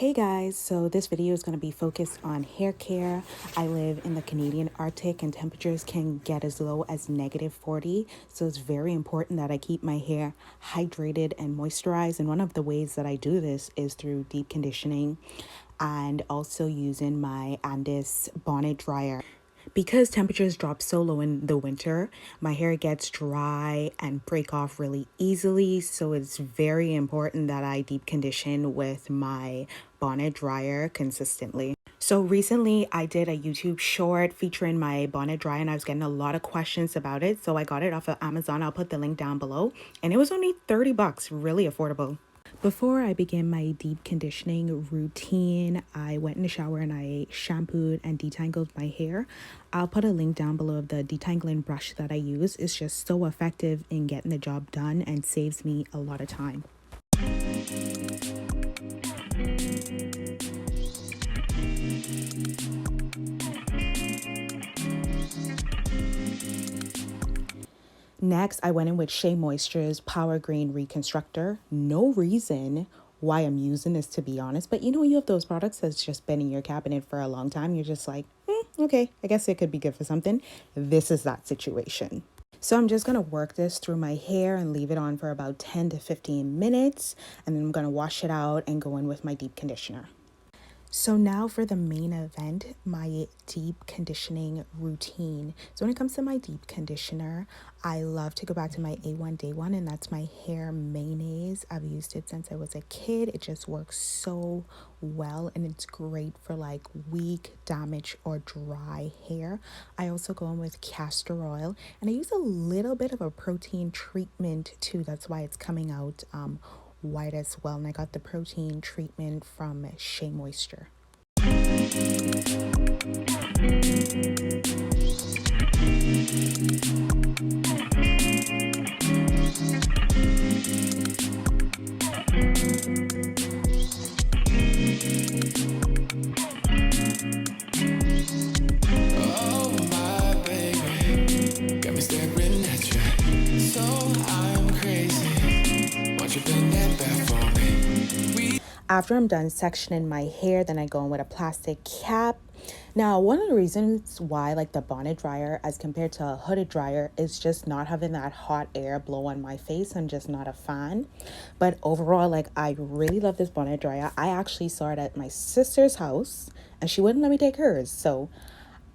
Hey guys, so this video is going to be focused on hair care. I live in the Canadian Arctic and temperatures can get as low as -40. So it's very important that I keep my hair hydrated and moisturized. And one of the ways that I do this is through deep conditioning and also using my Andis Bonnet Dryer. Because temperatures drop so low in the winter, my hair gets dry and break off really easily. So it's very important that I deep condition with my bonnet dryer consistently. So recently I did a YouTube short featuring my bonnet dry and I was getting a lot of questions about it. So I got it off of Amazon. I'll put the link down below and it was only 30 bucks, really affordable. Before I began my deep conditioning routine, I went in the shower and I shampooed and detangled my hair. I'll put a link down below of the detangling brush that I use. It's just so effective in getting the job done and saves me a lot of time. Next, I went in with Shea Moisture's Power Green Reconstructor. No reason why I'm using this, to be honest, but you have those products that's just been in your cabinet for a long time. You're just like, okay, I guess it could be good for something. This is that situation. So I'm just going to work this through my hair and leave it on for about 10 to 15 minutes. And then I'm going to wash it out and go in with my deep conditioner. So now for the main event, my deep conditioning routine. So when it comes to my deep conditioner, I love to go back to my A1 Day One, and that's my hair mayonnaise. I've used it since I was a kid. It just works so well and it's great for like weak, damaged, or dry hair. I also go in with castor oil and I use a little bit of a protein treatment too. That's why it's coming out white as well, and I got the protein treatment from Shea Moisture. Oh my baby, got me staring at you. So I'm crazy. Won't you bend that back for me? After I'm done sectioning my hair, then I go in with a plastic cap. Now, one of the reasons why I like the bonnet dryer as compared to a hooded dryer is just not having that hot air blow on my face. I'm just not a fan. But overall, like, I really love this bonnet dryer. I actually saw it at my sister's house and she wouldn't let me take hers. So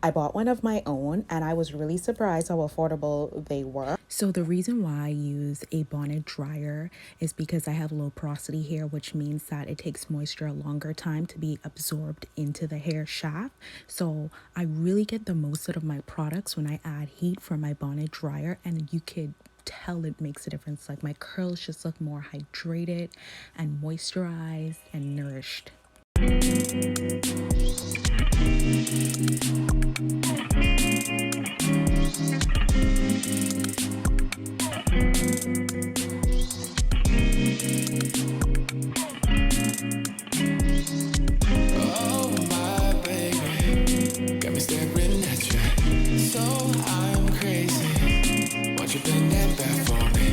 I bought one of my own and I was really surprised how affordable they were. So the reason why I use a bonnet dryer is because I have low porosity hair, which means that it takes moisture a longer time to be absorbed into the hair shaft. So I really get the most out of my products when I add heat from my bonnet dryer, and you could tell it makes a difference. Like, my curls just look more hydrated and moisturized and nourished. Oh my baby, got me staring at you. So I'm crazy. Won't you bend that back for me?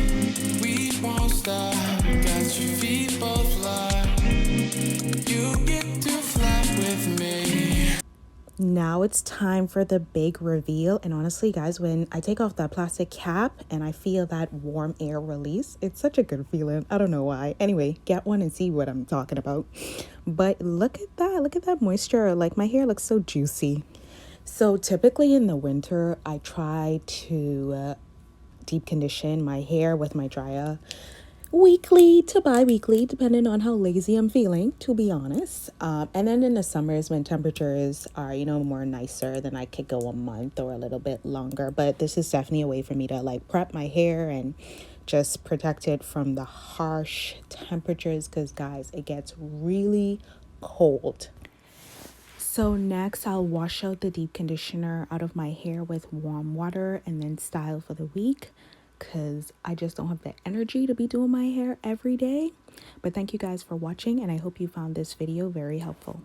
We won't stop. Got your feet both locked. You get to fly with me. Now it's time for the big reveal. And honestly, guys, when I take off that plastic cap and I feel that warm air release, it's such a good feeling. I don't know why. Anyway, get one and see what I'm talking about. But look at that. Look at that moisture. Like, my hair looks so juicy. So typically in the winter, I try to deep condition my hair with my dryer weekly to bi-weekly, depending on how lazy I'm feeling, to be honest. And then in the summers when temperatures are more nicer, then I could go a month or a little bit longer. But this is definitely a way for me to like prep my hair and just protect it from the harsh temperatures, because guys, it gets really cold. So next, I'll wash out the deep conditioner out of my hair with warm water and then style for the week, because I just don't have the energy to be doing my hair every day. But thank you guys for watching, and I hope you found this video very helpful.